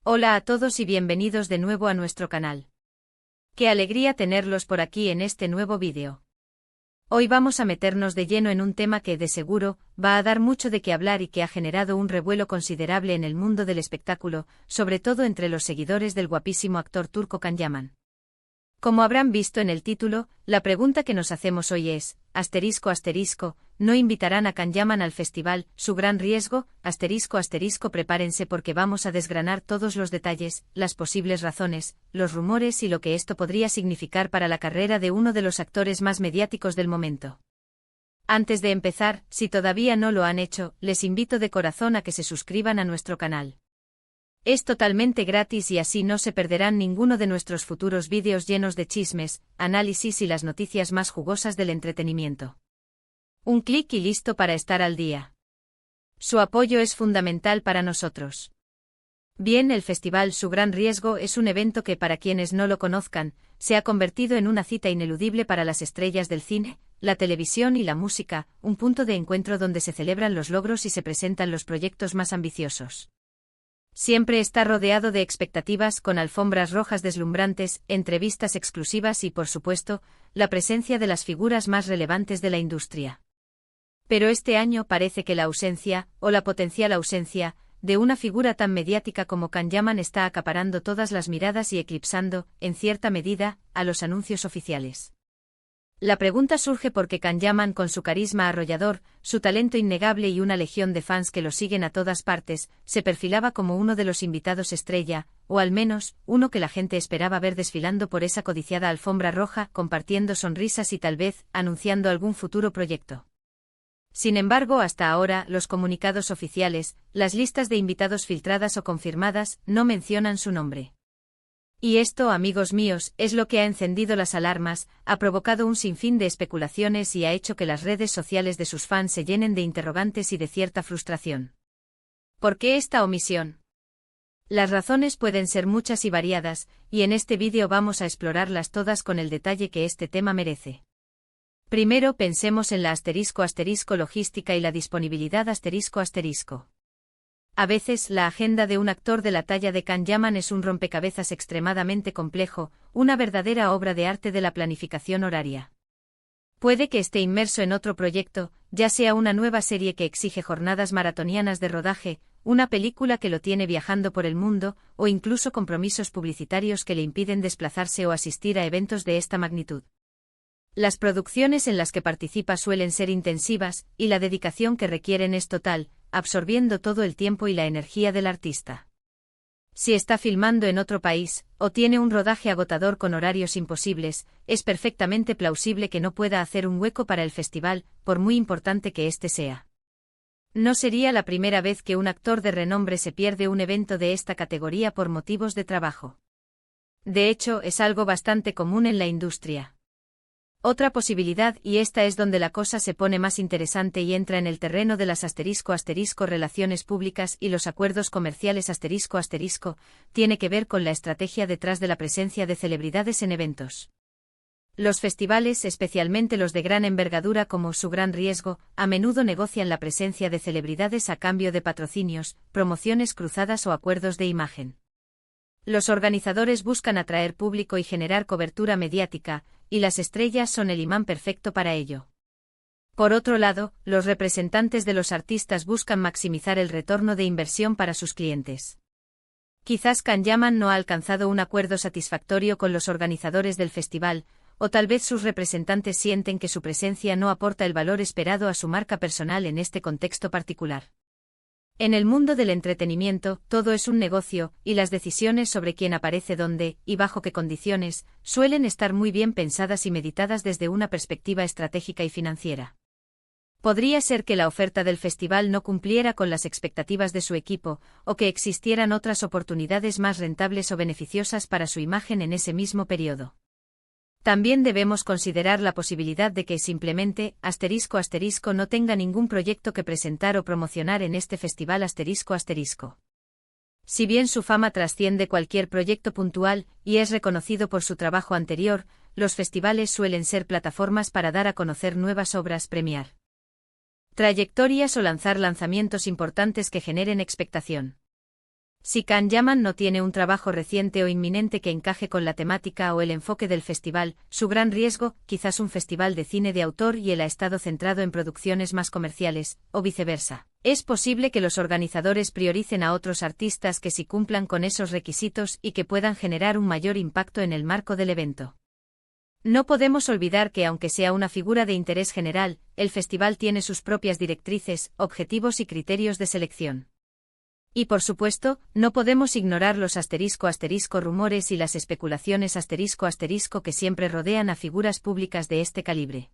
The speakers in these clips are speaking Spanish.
Hola a todos y bienvenidos de nuevo a nuestro canal. Qué alegría tenerlos por aquí en este nuevo vídeo. Hoy vamos a meternos de lleno en un tema que, de seguro, va a dar mucho de qué hablar y que ha generado un revuelo considerable en el mundo del espectáculo, sobre todo entre los seguidores del guapísimo actor turco Can Yaman. Como habrán visto en el título, la pregunta que nos hacemos hoy es, ¿no invitarán a Can Yaman al festival Su Gran Riesgo? Prepárense porque vamos a desgranar todos los detalles, las posibles razones, los rumores y lo que esto podría significar para la carrera de uno de los actores más mediáticos del momento. Antes de empezar, si todavía no lo han hecho, les invito de corazón a que se suscriban a nuestro canal. Es totalmente gratis y así no se perderán ninguno de nuestros futuros vídeos llenos de chismes, análisis y las noticias más jugosas del entretenimiento. Un clic y listo para estar al día. Su apoyo es fundamental para nosotros. Bien, el festival Su Gran Riesgo es un evento que, para quienes no lo conozcan, se ha convertido en una cita ineludible para las estrellas del cine, la televisión y la música, un punto de encuentro donde se celebran los logros y se presentan los proyectos más ambiciosos. Siempre está rodeado de expectativas, con alfombras rojas deslumbrantes, entrevistas exclusivas y, por supuesto, la presencia de las figuras más relevantes de la industria. Pero este año parece que la ausencia, o la potencial ausencia, de una figura tan mediática como Can Yaman está acaparando todas las miradas y eclipsando, en cierta medida, a los anuncios oficiales. La pregunta surge porque Can Yaman, con su carisma arrollador, su talento innegable y una legión de fans que lo siguen a todas partes, se perfilaba como uno de los invitados estrella, o al menos, uno que la gente esperaba ver desfilando por esa codiciada alfombra roja, compartiendo sonrisas y tal vez, anunciando algún futuro proyecto. Sin embargo, hasta ahora, los comunicados oficiales, las listas de invitados filtradas o confirmadas, no mencionan su nombre. Y esto, amigos míos, es lo que ha encendido las alarmas, ha provocado un sinfín de especulaciones y ha hecho que las redes sociales de sus fans se llenen de interrogantes y de cierta frustración. ¿Por qué esta omisión? Las razones pueden ser muchas y variadas, y en este vídeo vamos a explorarlas todas con el detalle que este tema merece. Primero pensemos en la logística y la disponibilidad A veces, la agenda de un actor de la talla de Can Yaman es un rompecabezas extremadamente complejo, una verdadera obra de arte de la planificación horaria. Puede que esté inmerso en otro proyecto, ya sea una nueva serie que exige jornadas maratonianas de rodaje, una película que lo tiene viajando por el mundo, o incluso compromisos publicitarios que le impiden desplazarse o asistir a eventos de esta magnitud. Las producciones en las que participa suelen ser intensivas, y la dedicación que requieren es total, absorbiendo todo el tiempo y la energía del artista. Si está filmando en otro país, o tiene un rodaje agotador con horarios imposibles, es perfectamente plausible que no pueda hacer un hueco para el festival, por muy importante que éste sea. No sería la primera vez que un actor de renombre se pierde un evento de esta categoría por motivos de trabajo. De hecho, es algo bastante común en la industria. Otra posibilidad, y esta es donde la cosa se pone más interesante y entra en el terreno de las relaciones públicas y los acuerdos comerciales tiene que ver con la estrategia detrás de la presencia de celebridades en eventos. Los festivales, especialmente los de gran envergadura como Su Gran Riesgo, a menudo negocian la presencia de celebridades a cambio de patrocinios, promociones cruzadas o acuerdos de imagen. Los organizadores buscan atraer público y generar cobertura mediática, y las estrellas son el imán perfecto para ello. Por otro lado, los representantes de los artistas buscan maximizar el retorno de inversión para sus clientes. Quizás Can Yaman no ha alcanzado un acuerdo satisfactorio con los organizadores del festival, o tal vez sus representantes sienten que su presencia no aporta el valor esperado a su marca personal en este contexto particular. En el mundo del entretenimiento, todo es un negocio, y las decisiones sobre quién aparece dónde, y bajo qué condiciones, suelen estar muy bien pensadas y meditadas desde una perspectiva estratégica y financiera. Podría ser que la oferta del festival no cumpliera con las expectativas de su equipo, o que existieran otras oportunidades más rentables o beneficiosas para su imagen en ese mismo periodo. También debemos considerar la posibilidad de que simplemente, no tenga ningún proyecto que presentar o promocionar en este festival Si bien su fama trasciende cualquier proyecto puntual, y es reconocido por su trabajo anterior, los festivales suelen ser plataformas para dar a conocer nuevas obras, premiar trayectorias o lanzar lanzamientos importantes que generen expectación. Si Can Yaman no tiene un trabajo reciente o inminente que encaje con la temática o el enfoque del festival, su gran riesgo, quizás un festival de cine de autor y él ha estado centrado en producciones más comerciales, o viceversa. Es posible que los organizadores prioricen a otros artistas que sí cumplan con esos requisitos y que puedan generar un mayor impacto en el marco del evento. No podemos olvidar que aunque sea una figura de interés general, el festival tiene sus propias directrices, objetivos y criterios de selección. Y por supuesto, no podemos ignorar los *rumores y las especulaciones que siempre rodean a figuras públicas de este calibre.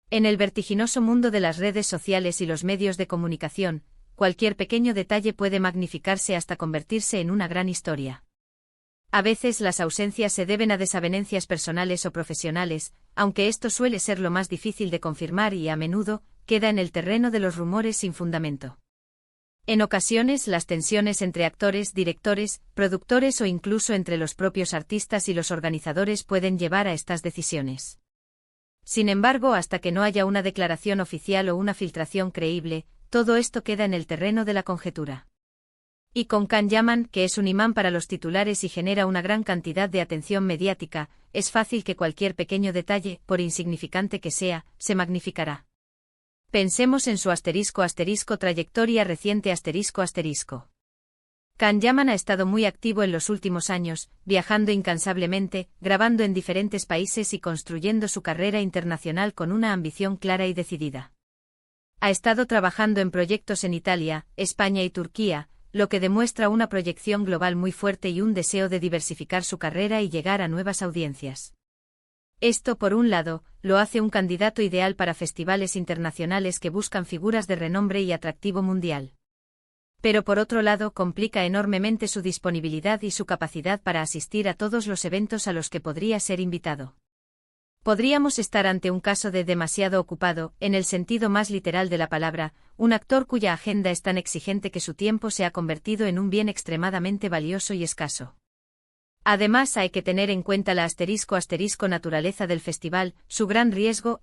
En el vertiginoso mundo de las redes sociales y los medios de comunicación, cualquier pequeño detalle puede magnificarse hasta convertirse en una gran historia. A veces las ausencias se deben a desavenencias personales o profesionales, aunque esto suele ser lo más difícil de confirmar y a menudo, queda en el terreno de los rumores sin fundamento. En ocasiones las tensiones entre actores, directores, productores o incluso entre los propios artistas y los organizadores pueden llevar a estas decisiones. Sin embargo, hasta que no haya una declaración oficial o una filtración creíble, todo esto queda en el terreno de la conjetura. Y con Can Yaman, que es un imán para los titulares y genera una gran cantidad de atención mediática, es fácil que cualquier pequeño detalle, por insignificante que sea, se magnificará. Pensemos en su trayectoria reciente Can Yaman ha estado muy activo en los últimos años, viajando incansablemente, grabando en diferentes países y construyendo su carrera internacional con una ambición clara y decidida. Ha estado trabajando en proyectos en Italia, España y Turquía, lo que demuestra una proyección global muy fuerte y un deseo de diversificar su carrera y llegar a nuevas audiencias. Esto, por un lado, lo hace un candidato ideal para festivales internacionales que buscan figuras de renombre y atractivo mundial. Pero por otro lado, complica enormemente su disponibilidad y su capacidad para asistir a todos los eventos a los que podría ser invitado. Podríamos estar ante un caso de demasiado ocupado, en el sentido más literal de la palabra, un actor cuya agenda es tan exigente que su tiempo se ha convertido en un bien extremadamente valioso y escaso. Además hay que tener en cuenta la naturaleza del festival, su gran riesgo,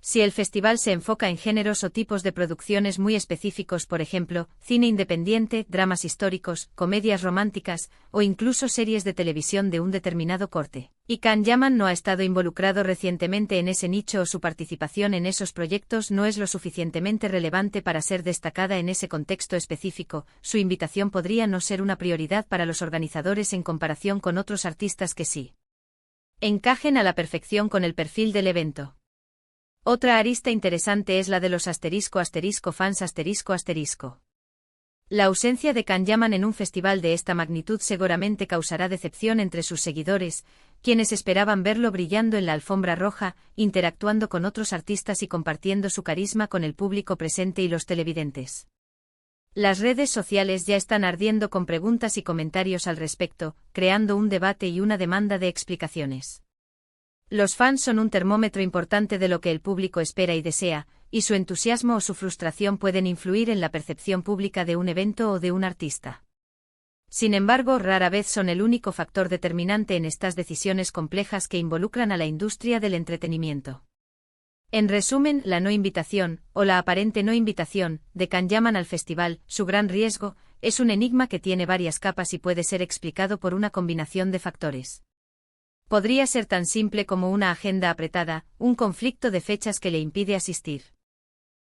Si el festival se enfoca en géneros o tipos de producciones muy específicos, por ejemplo, cine independiente, dramas históricos, comedias románticas, o incluso series de televisión de un determinado corte, y Can Yaman no ha estado involucrado recientemente en ese nicho o su participación en esos proyectos no es lo suficientemente relevante para ser destacada en ese contexto específico, su invitación podría no ser una prioridad para los organizadores en comparación con otros artistas que sí encajen a la perfección con el perfil del evento. Otra arista interesante es la de los fans. La ausencia de Can Yaman en un festival de esta magnitud seguramente causará decepción entre sus seguidores, quienes esperaban verlo brillando en la alfombra roja, interactuando con otros artistas y compartiendo su carisma con el público presente y los televidentes. Las redes sociales ya están ardiendo con preguntas y comentarios al respecto, creando un debate y una demanda de explicaciones. Los fans son un termómetro importante de lo que el público espera y desea, y su entusiasmo o su frustración pueden influir en la percepción pública de un evento o de un artista. Sin embargo, rara vez son el único factor determinante en estas decisiones complejas que involucran a la industria del entretenimiento. En resumen, la no invitación, o la aparente no invitación, de Can Yaman al festival, su gran riesgo, es un enigma que tiene varias capas y puede ser explicado por una combinación de factores. Podría ser tan simple como una agenda apretada, un conflicto de fechas que le impide asistir.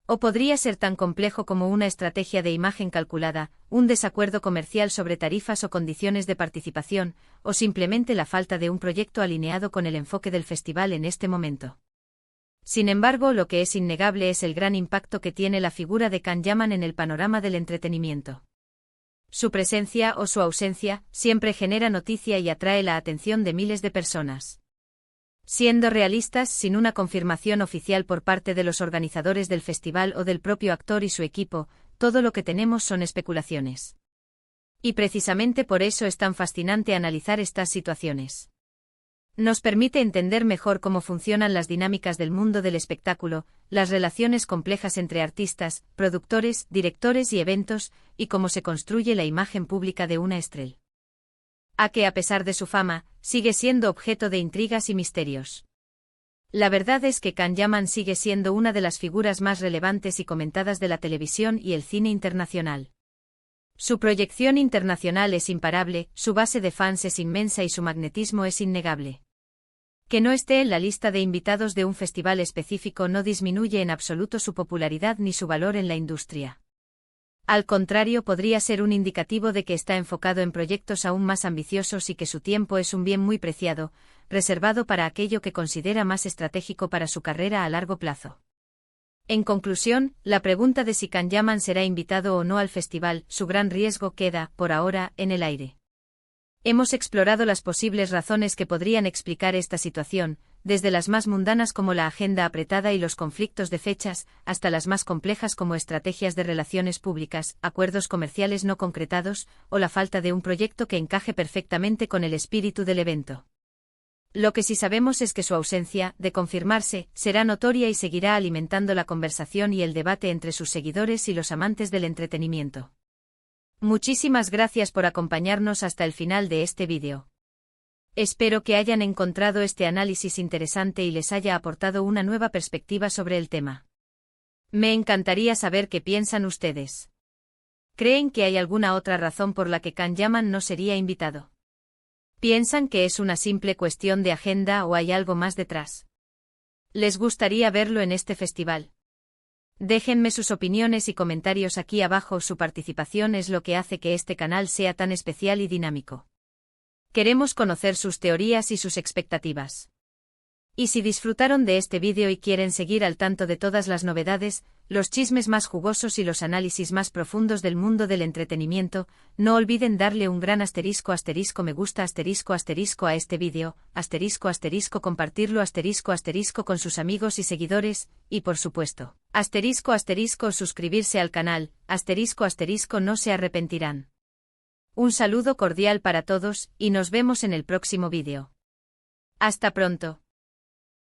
O podría ser tan complejo como una estrategia de imagen calculada, un desacuerdo comercial sobre tarifas o condiciones de participación, o simplemente la falta de un proyecto alineado con el enfoque del festival en este momento. Sin embargo, lo que es innegable es el gran impacto que tiene la figura de Can Yaman en el panorama del entretenimiento. Su presencia o su ausencia siempre genera noticia y atrae la atención de miles de personas. Siendo realistas, sin una confirmación oficial por parte de los organizadores del festival o del propio actor y su equipo, todo lo que tenemos son especulaciones. Y precisamente por eso es tan fascinante analizar estas situaciones. Nos permite entender mejor cómo funcionan las dinámicas del mundo del espectáculo, las relaciones complejas entre artistas, productores, directores y eventos, y cómo se construye la imagen pública de una estrella. Que a pesar de su fama, sigue siendo objeto de intrigas y misterios. La verdad es que Can Yaman sigue siendo una de las figuras más relevantes y comentadas de la televisión y el cine internacional. Su proyección internacional es imparable, su base de fans es inmensa y su magnetismo es innegable. Que no esté en la lista de invitados de un festival específico no disminuye en absoluto su popularidad ni su valor en la industria. Al contrario, podría ser un indicativo de que está enfocado en proyectos aún más ambiciosos y que su tiempo es un bien muy preciado, reservado para aquello que considera más estratégico para su carrera a largo plazo. En conclusión, la pregunta de si Can Yaman será invitado o no al festival, su gran riesgo queda, por ahora, en el aire. Hemos explorado las posibles razones que podrían explicar esta situación, desde las más mundanas como la agenda apretada y los conflictos de fechas, hasta las más complejas como estrategias de relaciones públicas, acuerdos comerciales no concretados, o la falta de un proyecto que encaje perfectamente con el espíritu del evento. Lo que sí sabemos es que su ausencia, de confirmarse, será notoria y seguirá alimentando la conversación y el debate entre sus seguidores y los amantes del entretenimiento. Muchísimas gracias por acompañarnos hasta el final de este vídeo. Espero que hayan encontrado este análisis interesante y les haya aportado una nueva perspectiva sobre el tema. Me encantaría saber qué piensan ustedes. ¿Creen que hay alguna otra razón por la que Can Yaman no sería invitado? ¿Piensan que es una simple cuestión de agenda o hay algo más detrás? ¿Les gustaría verlo en este festival? Déjenme sus opiniones y comentarios aquí abajo. Su participación es lo que hace que este canal sea tan especial y dinámico. Queremos conocer sus teorías y sus expectativas. Y si disfrutaron de este vídeo y quieren seguir al tanto de todas las novedades, los chismes más jugosos y los análisis más profundos del mundo del entretenimiento, no olviden darle un gran asterisco me gusta a este vídeo, compartirlo con sus amigos y seguidores, y por supuesto, suscribirse al canal, no se arrepentirán. Un saludo cordial para todos, y nos vemos en el próximo vídeo. Hasta pronto.